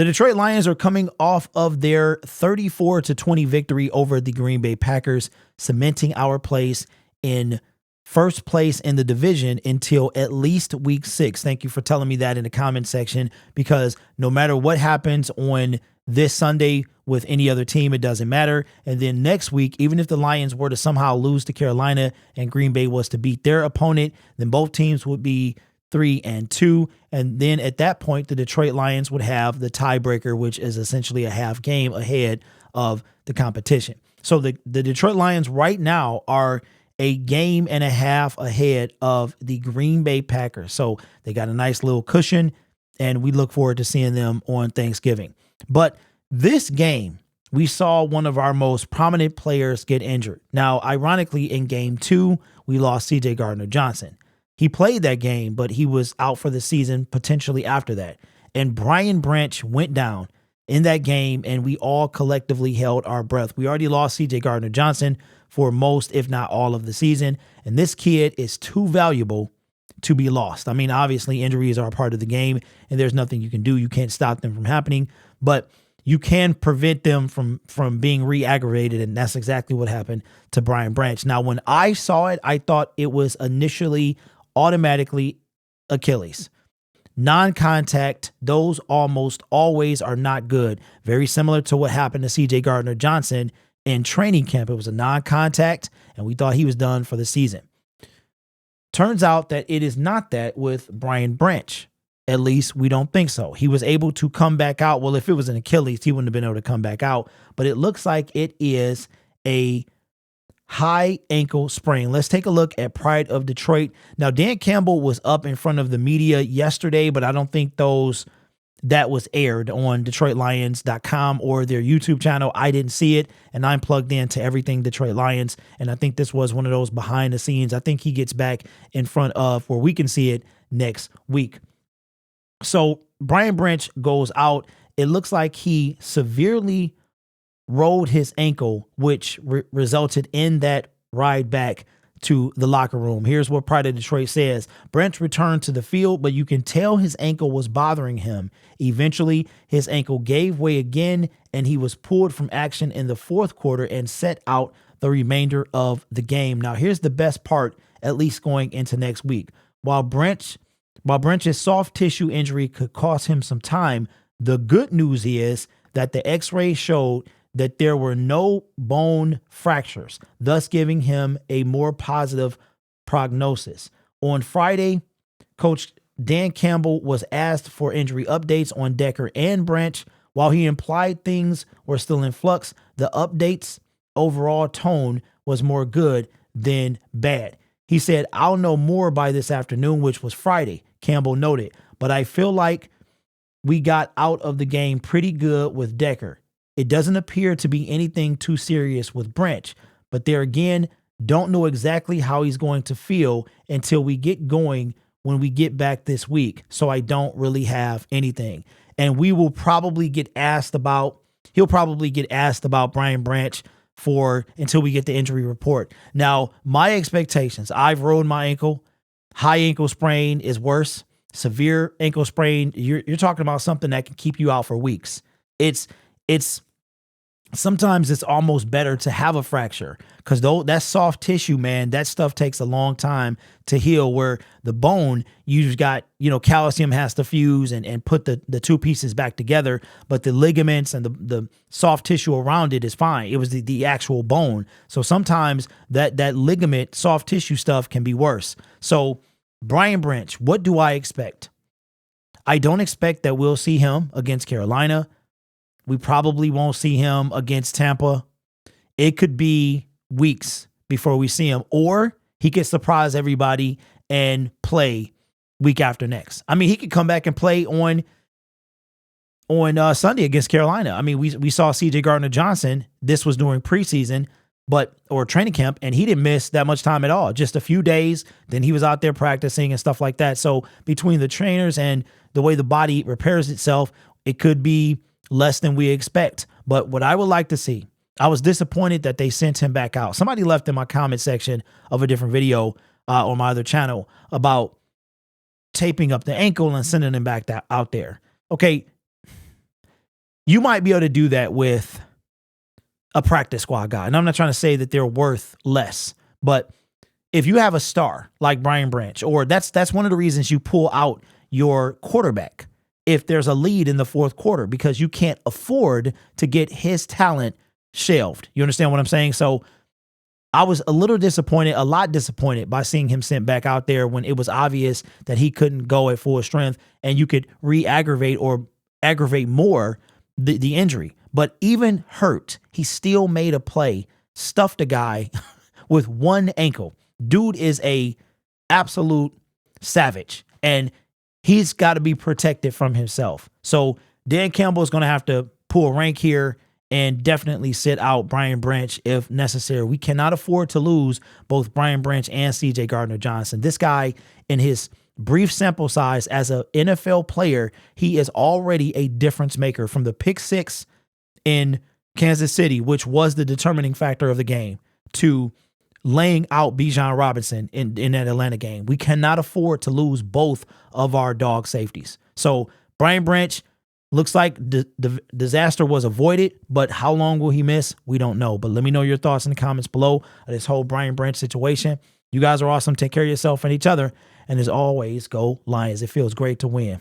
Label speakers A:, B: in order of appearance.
A: The Detroit Lions are coming off of their 34-20 victory over the Green Bay Packers, cementing our place in first place in the division until at least week 6. Thank you for telling me that in the comment section, because no matter what happens on this Sunday with any other team, it doesn't matter. And then next week, even if the Lions were to somehow lose to Carolina and Green Bay was to beat their opponent, then both teams would be 3-2. And then at that point, the Detroit Lions would have the tiebreaker, which is essentially a half game ahead of the competition. So the Detroit Lions right now are a game and a half ahead of the Green Bay Packers. So they got a nice little cushion, and we look forward to seeing them on Thanksgiving. But this game, we saw one of our most prominent players get injured. Now, ironically, in game 2, we lost C.J. Gardner-Johnson. He played that game, but he was out for the season potentially after that. And Brian Branch went down in that game, and we all collectively held our breath. We already lost C.J. Gardner-Johnson for most, if not all, of the season. And this kid is too valuable to be lost. I mean, obviously, injuries are a part of the game, and there's nothing you can do. You can't stop them from happening, but you can prevent them from being re-aggravated, and that's exactly what happened to Brian Branch. Now, when I saw it, I thought it was initially automatically Achilles. Non-contact, those almost always are not good. Very similar to what happened to C.J. Gardner-Johnson in training camp. It was a non-contact, and we thought he was done for the season. Turns out that it is not that with Brian Branch. At least we don't think so. He was able to come back out. Well, if it was an Achilles, he wouldn't have been able to come back out, but it looks like it is a high ankle sprain. Let's take a look at Pride of Detroit. Now, Dan Campbell was up in front of the media yesterday, but I don't think that was aired on DetroitLions.com or their YouTube channel. I didn't see it, and I'm plugged into everything Detroit Lions, and I think this was one of those behind the scenes. I think he gets back in front of where we can see it next week. So Brian Branch goes out. It looks like he severely rolled his ankle, which resulted in that ride back to the locker room. Here's what Pride of Detroit says. Branch returned to the field, but you can tell his ankle was bothering him. Eventually, his ankle gave way again, and he was pulled from action in the fourth quarter and set out the remainder of the game. Now, here's the best part, at least going into next week. While Branch's soft tissue injury could cost him some time, the good news is that the x-ray showed that there were no bone fractures, thus giving him a more positive prognosis. On Friday, Coach Dan Campbell was asked for injury updates on Decker and Branch. While he implied things were still in flux, the updates' overall tone was more good than bad. He said, "I'll know more by this afternoon," which was Friday, Campbell noted. "But I feel like we got out of the game pretty good with Decker. It doesn't appear to be anything too serious with Branch, but there again, don't know exactly how he's going to feel until we get going when we get back this week. So I don't really have anything." And we will probably get asked about, he'll probably get asked about Brian Branch until we get the injury report. Now, my expectations, I've rolled my ankle. High ankle sprain is worse. Severe ankle sprain, you're talking about something that can keep you out for weeks. It's sometimes it's almost better to have a fracture, because that soft tissue, man, that stuff takes a long time to heal, where the bone, you just got, calcium has to fuse and put the two pieces back together, but the ligaments and the soft tissue around it is fine. It was the actual bone. So sometimes that ligament, soft tissue stuff can be worse. So Brian Branch, what do I expect? I don't expect that we'll see him against Carolina. We probably won't see him against Tampa. It could be weeks before we see him, or he could surprise everybody and play week after next. I mean, he could come back and play on Sunday against Carolina. I mean, we saw C.J. Gardner-Johnson. This was during preseason, or training camp, and he didn't miss that much time at all. Just a few days. Then he was out there practicing and stuff like that. So between the trainers and the way the body repairs itself, it could be less than we expect. But what I would like to see, I was disappointed that they sent him back out. Somebody left in my comment section of a different video on my other channel about taping up the ankle and sending him back out there. Okay, you might be able to do that with a practice squad guy. And I'm not trying to say that they're worth less, but if you have a star like Brian Branch, or that's one of the reasons you pull out your quarterback if there's a lead in the fourth quarter, because you can't afford to get his talent shelved. You understand what I'm saying? So I was a lot disappointed by seeing him sent back out there when it was obvious that he couldn't go at full strength, and you could re-aggravate or aggravate more the injury. But even hurt, he still made a play, stuffed a guy with one ankle. Dude is a absolute savage, and he's got to be protected from himself. So Dan Campbell is going to have to pull rank here and definitely sit out Brian Branch if necessary. We cannot afford to lose both Brian Branch and CJ Gardner-Johnson. This guy, in his brief sample size as an NFL player, he is already a difference maker, from the pick six in Kansas City, which was the determining factor of the game, to laying out Bijan Robinson in that Atlanta game. We cannot afford to lose both of our dog safeties. So Brian Branch, looks like the disaster was avoided, but how long will he miss? We don't know. But let me know your thoughts in the comments below of this whole Brian Branch situation. You guys are awesome. Take care of yourself and each other. And as always, go Lions. It feels great to win.